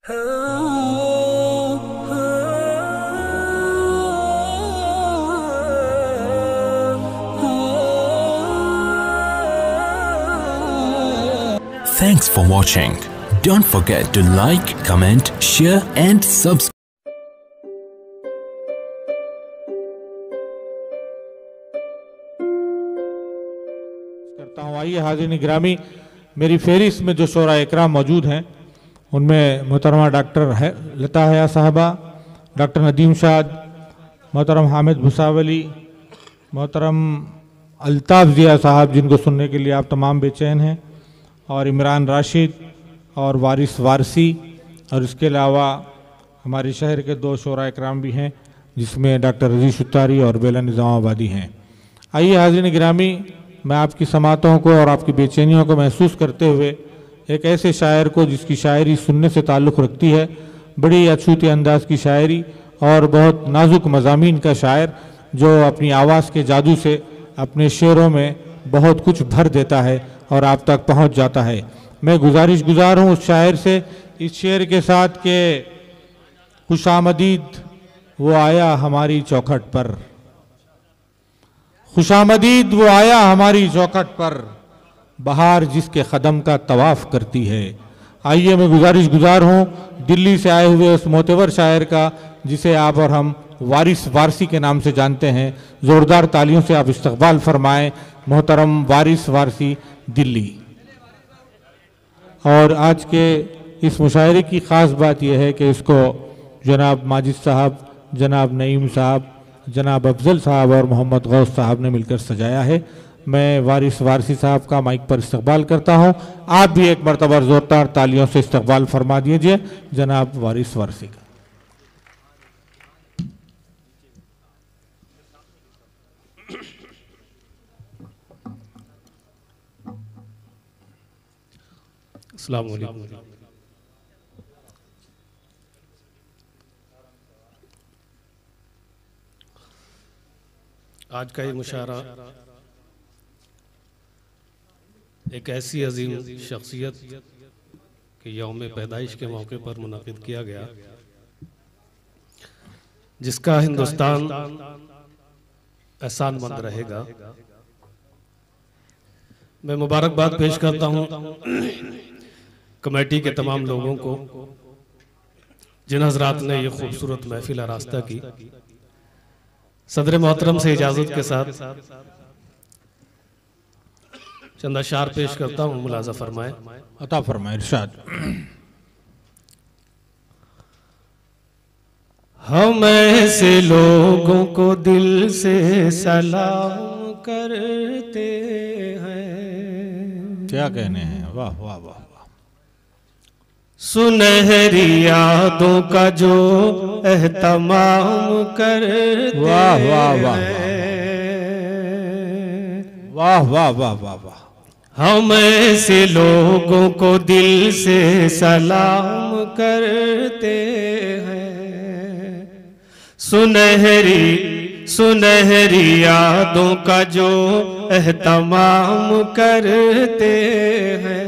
Thanks for watching. Don't forget to like, comment, share and subscribe. करता हूँ। आइए हाज़िरीन गिरामी, मेरी फहरिस्त में जो शोरा इकराम मौजूद हैं उनमें मोहतरमा डॉक्टर लता हया साहबा, डॉक्टर नदीम शाद, मोहतरम हामिद भुसावली, मोहतरम अल्ताफ़ ज़िया साहब जिनको सुनने के लिए आप तमाम बेचैन हैं, और इमरान राशिद और वारिस वारसी, और इसके अलावा हमारे शहर के दो शोरा इकराम भी हैं जिसमें डॉक्टर रज़ीज़ शुत्तारी और बेला निज़ामाबादी हैं। आइए हाज़िरीन गिरामी, मैं आपकी समातों को और आपकी बेचैनियों को महसूस करते हुए एक ऐसे शायर को जिसकी शायरी सुनने से ताल्लुक़ रखती है, बड़ी अछूते अंदाज की शायरी और बहुत नाजुक मज़ामीन का शायर जो अपनी आवाज़ के जादू से अपने शेरों में बहुत कुछ भर देता है और आप तक पहुंच जाता है। मैं गुज़ार हूँ उस शायर से इस शेर के साथ के खुशामदीद वो आया हमारी चौखट पर, खुशामदीद वो आया हमारी चौखट पर, बहार जिसके कदम का तवाफ़ करती है। आइए मैं गुज़ार हूँ दिल्ली से आए हुए उस मोतबर शायर का जिसे आप और हम वारिस वारसी के नाम से जानते हैं। ज़ोरदार तालियों से आप इस्तक़बाल फरमाएं मोहतरम वारिस वारसी दिल्ली। और आज के इस मुशायरे की ख़ास बात यह है कि इसको जनाब माजिद साहब, जनाब नईम साहब, जनाब अफजल साहब और मोहम्मद गौस साहब ने मिलकर सजाया है। मैं वारिस वारसी साहब का माइक पर इस्तक़बाल करता हूँ। आप भी एक मरतबा ज़ोरदार तालियों से इस्तक़बाल फरमा दीजिए जनाब वारिस वारसी का। अस्सलाम वालेकुम। आज का ये मुशायरा एक ऐसी अजीम शख्सियत के यौम पैदाइश के मौके पर मुनाकिद किया गया जिसका हिंदुस्तान एहसानमंद रहेगा। मैं मुबारकबाद पेश करता हूँ कमेटी के तमाम लोगों को जिन हजरात ने ये खूबसूरत महफिल आरास्ता की। सदर मोहतरम से इजाज़त के साथ चंद अशार पेश करता हूँ, मुलाजा फरमाए। अता फरमाए इरशाद। हम ऐसे लोगों को दिल से सलाम करते हैं। क्या कहने हैं, वाह वाह वाह। सुनहरी यादों का जो एहतमाम करते, वाह वाह वाह वाह वाह वाह वाह वाह। हम ऐसे लोगों को दिल से सलाम करते हैं। सुनहरी यादों का जो एहतमाम करते हैं।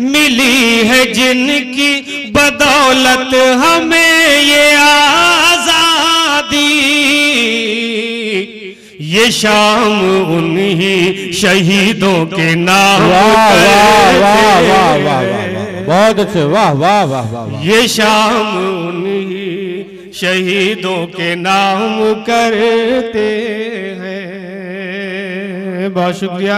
मिली है जिनकी बदौलत हमें ये आजादी, ये शाम उन्हीं शहीदों के नाम। वाह वाह वाह वाह वाह वाह, बहुत अच्छे, वाह वाह वाह वाह। ये शाम उन्हीं शहीदों के नाम करते हैं। बहुत शुक्रिया।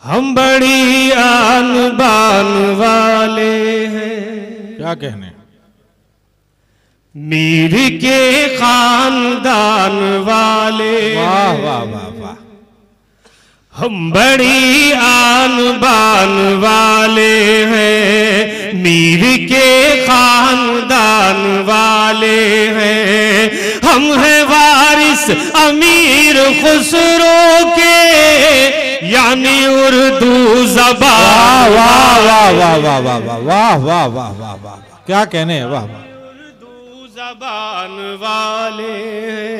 हम बड़ी आन बान वाले हैं। क्या कहने, मीर के खानदान वाले। वाह वाह वाह वाह। हम बड़ी आन बान वाले हैं, मीर के खानदान वाले हैं। हम हैं वारिस अमीर खुसरो के, यानी उर्दू ज़बान। वाह वाह वाह वाह वाह वाह वाह वाह वाह वाह वाह, क्या कहने हैं, वाह वाह। उर्दू ज़बान वाले हैं,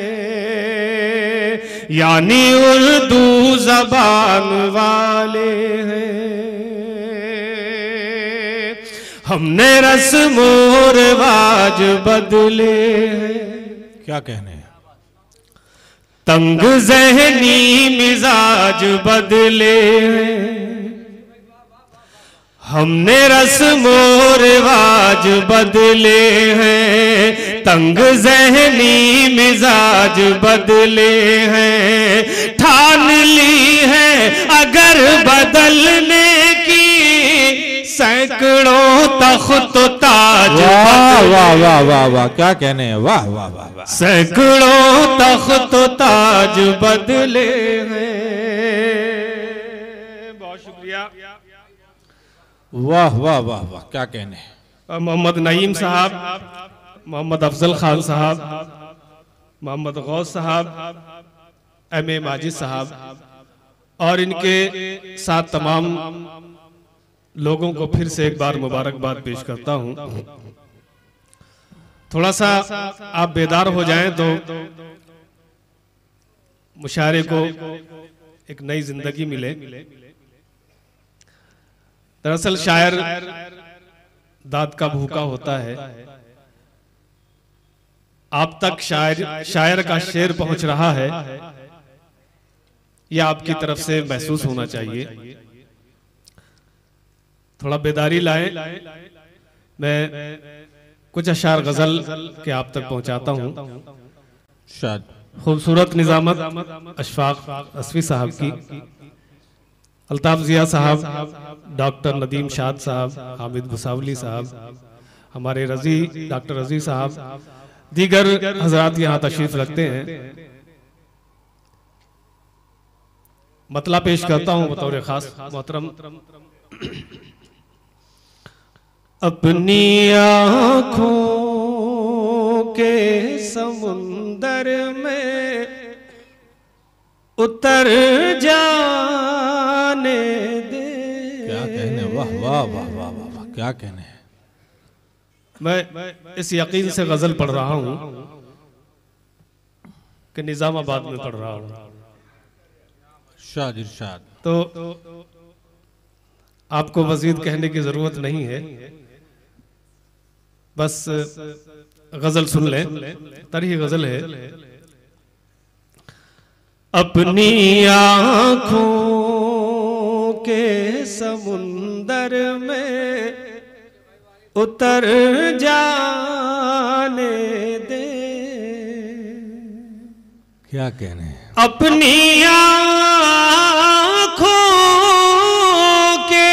यानी उर्दू ज़बान वाले हैं। हमने रस्म और रिवाज बदले हैं। क्या कहने हैं? तंग ज़हनी मिजाज बदले हैं। हमने रस्म और रिवाज बदले हैं। तंग ज़हनी मिजाज बदले हैं। ठान ली है अगर बदलने की सैकड़ों तख्त ताज। वाह वाह वाह वाह वाह, क्या कहने हैं? वाह वाह वाह वाह। सैकड़ों तख्त ताज बदले हैं। बहुत शुक्रिया। वाह वाह वाह वाह, क्या कहने हैं? मोहम्मद नईम साहब, मोहम्मद अफजल खान साहब, मोहम्मद गौस साहब, एम ए माजिद साहब और इनके साथ तमाम लोगों को फिर से एक बार मुबारकबाद पेश करता हूं। थोड़ा सा आप बेदार हो जाएं तो मुशायरे को एक नई जिंदगी मिले। दरअसल शायर दाद का भूखा होता है। आप तक शायर का शेर पहुंच रहा है, यह आपकी तरफ से महसूस होना चाहिए। थोड़ा बेदारी लाएं। मैं कुछ अशार गजल के आप तक पहुंचाता हूं। शायद खूबसूरत निजामत अशफाक असफी साहब की, अल्ताफ जिया साहब, डॉक्टर नदीम शाद साहब, हामिद भुसावली साहब, हमारे रजी डॉक्टर रजी साहब, दीगर हजरात यहाँ तशरीफ रखते हैं। मतला पेश करता हूँ बतौर खास मोहतरम। अपनी आँखों के समुंदर में उतर जाने दे। क्या कहने? वाह वाह वाह वाह वाह वाह, क्या कहने हैं? मैं इस यकीन से गजल पढ़ रहा हूं कि निजामाबाद में पढ़ रहा हूं। शाद इरशाद। तो आपको मजीद कहने की जरूरत नहीं है, बस गजल सुन लें। तरही गजल है। अपनी आँखों के समुंदर में उतर जाने दे। क्या कहने हैं? अपनी आँखों के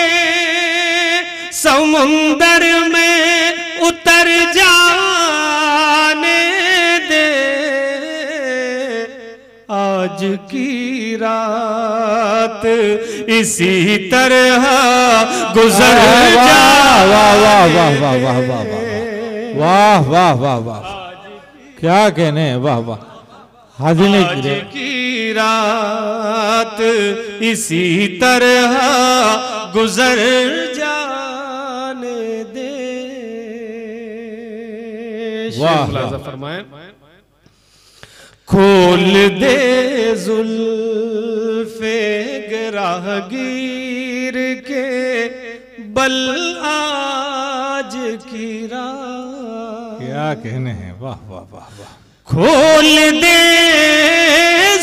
समुंदर में उतर जाने दे। आज की रात इसी तरह गुजर जा। वाह वाह वाह वाह वाह वाह वाह वाह वाह वाह, क्या कहने हैं? वाह वाह। हाजिर आज की रात इसी तरह गुजर जाने दे। वाह फरमाए। खोल दे जुल्फे गिराहगीर के बल आज की रात। क्या कहने हैं? वाह वाह वाह वाह। खोल दे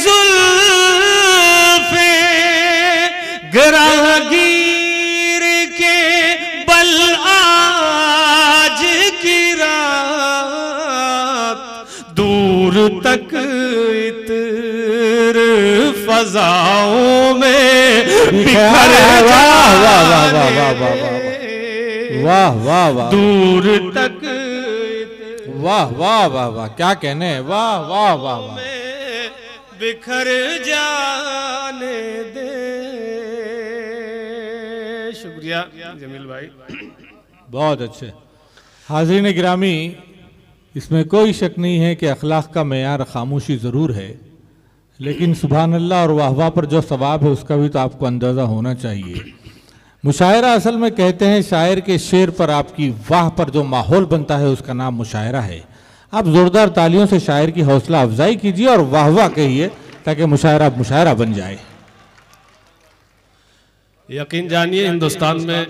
जुल्फे गिराहगीर के बल आज की रात। दूर तक इत्र फजाओं में बिखर जा। वाह वाह वाह वाह वाह वाह वाह वाह। दूर तक वाह वाह वाह वाह, क्या कहने हैं? वाह वाह वाह वाह। बिखर जाने दे। शुक्रिया जमील भाई, बहुत अच्छे। हाज़रीन गिरामी, इसमें कोई शक नहीं है कि अखलाक का मेयार खामोशी ज़रूर है, लेकिन सुभान अल्लाह और वाह वाह पर जो सवाब है उसका भी तो आपको अंदाज़ा होना चाहिए। मुशायरा असल में कहते हैं शायर के शेर पर आपकी वाह पर जो माहौल बनता है उसका नाम मुशायरा है। आप ज़ोरदार तालियों से शायर की हौसला अफजाई कीजिए और वाह वाह कहिए ताकि मुशायरा मुशायरा बन जाए। यकीन जानिए हिंदुस्तान में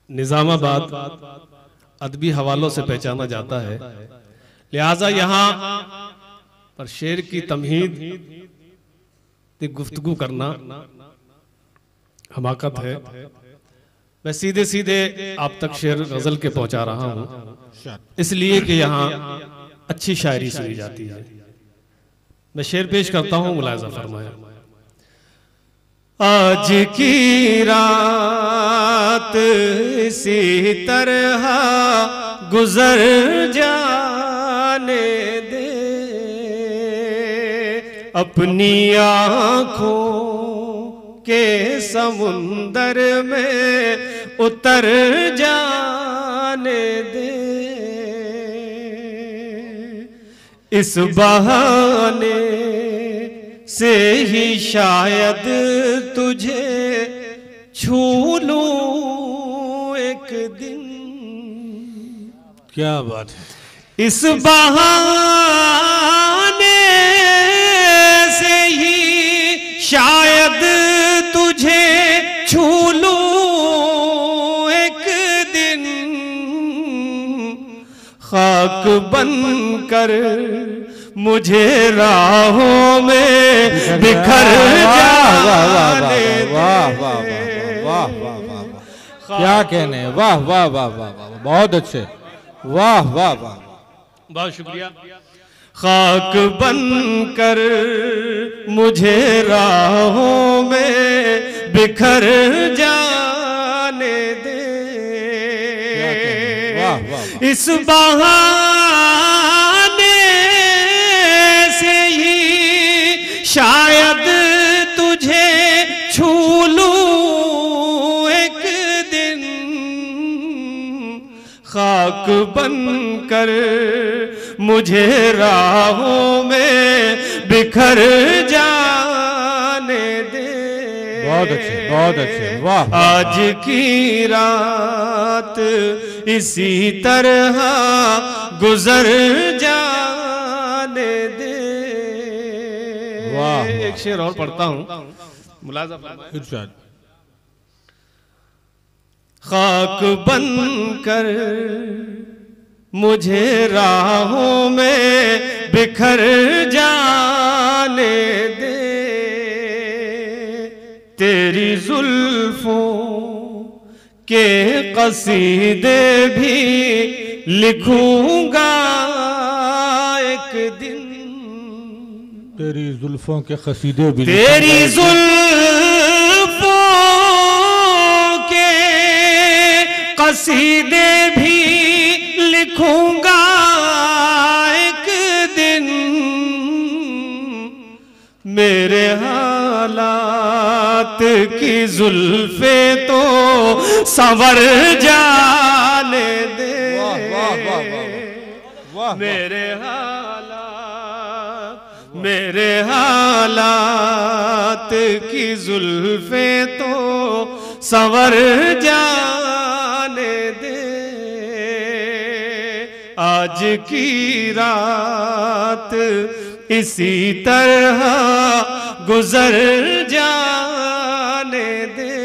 निजामाबाद अदबी हवालों से पहचाना जाता है, लिहाजा यहाँ पर शेर की तमहीद गुफ्तगू करना हमाकत है। मैं सीधे सीधे आप तक शेर गजल के पहुंचा रहा हूँ, इसलिए कि यहाँ अच्छी शायरी सुनी जाती है। मैं शेर पेश करता हूँ, मुलाहिजा फरमाएं। आज की रात इसी तरह गुजर जाने दे, अपनी आँखों के समुंदर में उतर जाने दे। इस बहाने से ही शायद तुझे छू लूं एक दिन। क्या बात है। इस बहाने से ही शायद तुझे छू लूं एक दिन, खाक बनकर मुझे राहों में बिखर जाने दे। वाह वाह वाह वाह वाह वाह, क्या कहने। वाह वाह वाह वाह वाह, बहुत अच्छे। वाह वाह वाह, बहुत शुक्रिया। खाक बनकर मुझे राहों में बिखर जाने दे। वाह वाह, इस बहाने से ही शायद तुझे छू लूं एक दिन, खाक बनकर मुझे राहों में बिखर जाने दे। बहुत अच्छे बहुत अच्छे। वाह, आज की रात इसी तरह गुजर जाने दे। वाह, एक शेर और पढ़ता हूं, मुलाज़ा फरमाएं। इरशाद। खाक बनकर मुझे राहों में बिखर जाने दे, तेरी जुल्फों के कसीदे भी लिखूंगा एक दिन। तेरी जुल्फों के कसीदे भी, तेरी जुल्फों के कसीदे भी लिखूंगा एक दिन। मेरे हालात की जुल्फे तो संवर जाने दे। वाह वाह वाह वाह, मेरे हालात की जुल्फे तो संवर जाने दे। आज की रात इसी तरह गुजर जाने दे।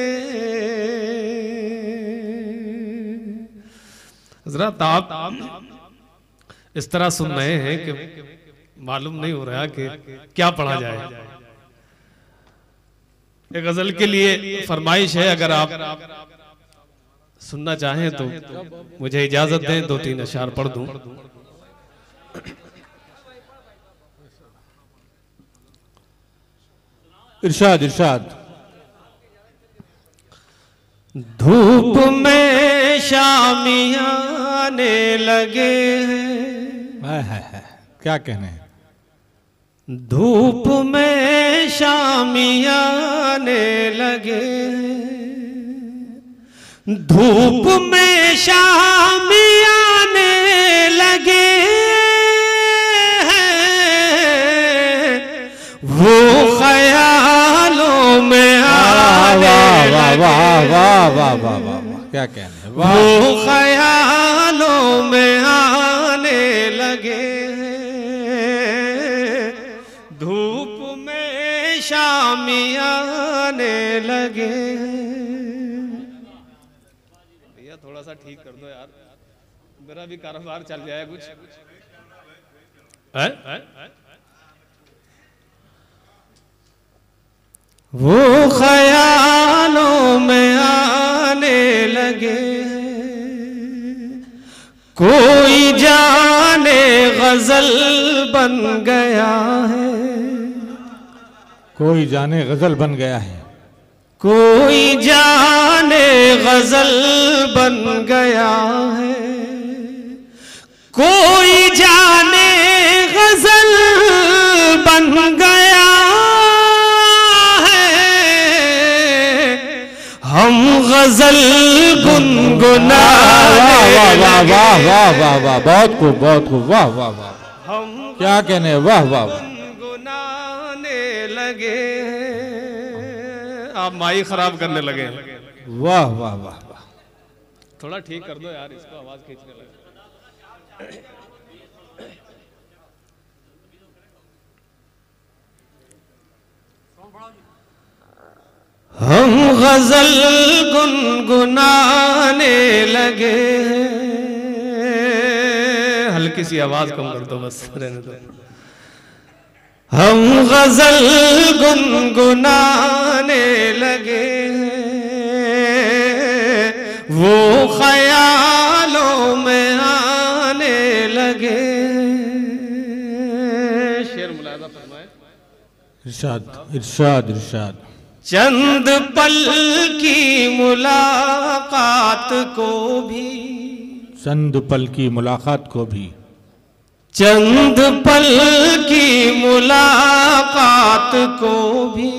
हज़रात, आप इस तरह सुन रहे हैं कि मालूम नहीं हो रहा कि क्या पढ़ा जाए। एक गजल के लिए फरमाइश है, अगर आप सुनना चाहें तो मुझे इजाजत दें, 2-3 अशार पढ़ दूं। इरशाद इरशाद। धूप में शामियाने लगे हैं, क्या कहने। धूप में शामियाने लगे, धूप में शामियाने लगे हैं, वो ख्यालों में आने लगे। वाह वाह वाह वाह वाह, क्या कहने। वो ख्यालों में आने लगे, धूप में शामियाने लगे। भैया थोड़ा सा ठीक कर दो यार, मेरा भी कारोबार चल जाए कुछ। वो ख्यालों में आने लगे, कोई जाने गजल बन गया है, कोई जाने गजल बन गया है, कोई जाने गजल बन गया है, कोई जाने गजल बन गया है। हम गजल गुनगुनाने वाह वाह वाह वाह वाह, बहुत खूब बहुत खूब, वाह वाह वाह, हम क्या कहने, वाह वाह वाह, गुनगुनाने लगे। आप माई खराब करने लगे, वाह वाह वाह वाह। थोड़ा ठीक कर दो यार, इसको आवाज खींचने लगे। हम गजल गुनगुनाने लगे, हल्की सी आवाज कम कर दो बस, रहने दो। हम गजल गुनगुनाने लगे, वो ख्यालों में आने लगे। शेर मुलादा फरमाए। इरशाद इरशाद इरशाद। चंद पल की मुलाकात को भी, चंद पल की मुलाकात को भी, चंद पल की मुलाकात को भी,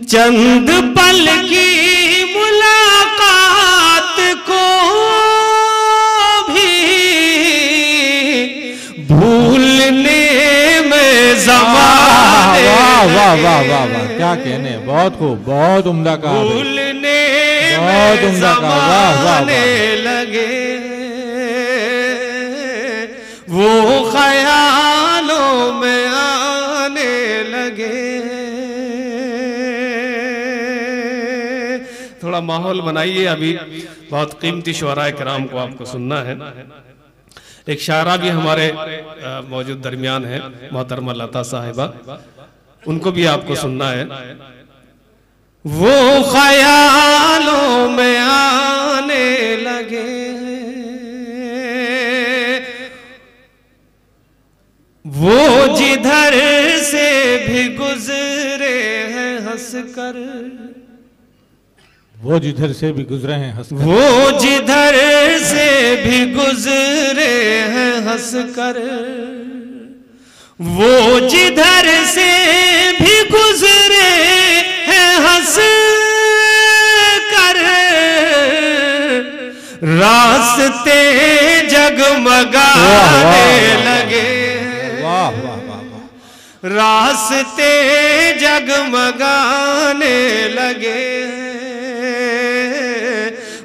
चंद पल की मुलाकात को भी भूलने में ज़माने, वाह वाह वाह वाह वाह, क्या कहने, बहुत खूब, बहुत उम्दा कहा, भूलने बहुत में उम्दा कहा, वाह वाह ज़माने लगे। वो ख्यालों में आने लगे। थोड़ा माहौल बनाइए, अभी बहुत कीमती शुअरा किराम को आपको सुनना है। एक शायरा भी हमारे मौजूद दरमियान है, मोहतरमा लता साहिबा, उनको भी आपको सुनना है। वो ख्यालों में आने लगे, वो जिधर से भी गुजरे हैं हंसकर, वो जिधर से भी गुजरे हैं हंसकर, वो जिधर से भी गुजरे हैं हंसकर, वो जिधर से भी गुजरे हैं हंस कर, रास्ते जगमगाने लगे। वाह वाह वाह वाह, रास्ते जगमगाने लगे।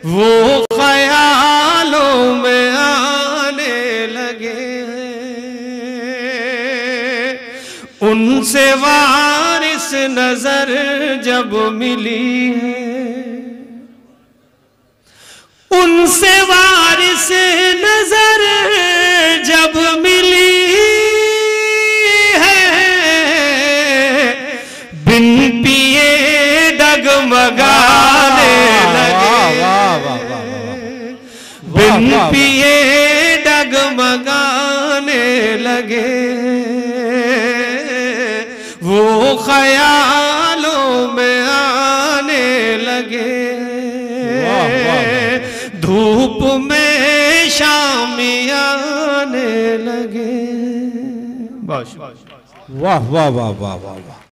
वो ख्यालों में आने लगे। उनसे वारिस नजर जब मिली है, उनसे वारिस नजर जब मिली है, बिन पिए डगमगाने लगे। बिन पिए डगमगाने लगे। वो ख्यालों में आने लगे। धूप में शामी आने लगे। वाह वाह वाह वाह वाह वाह।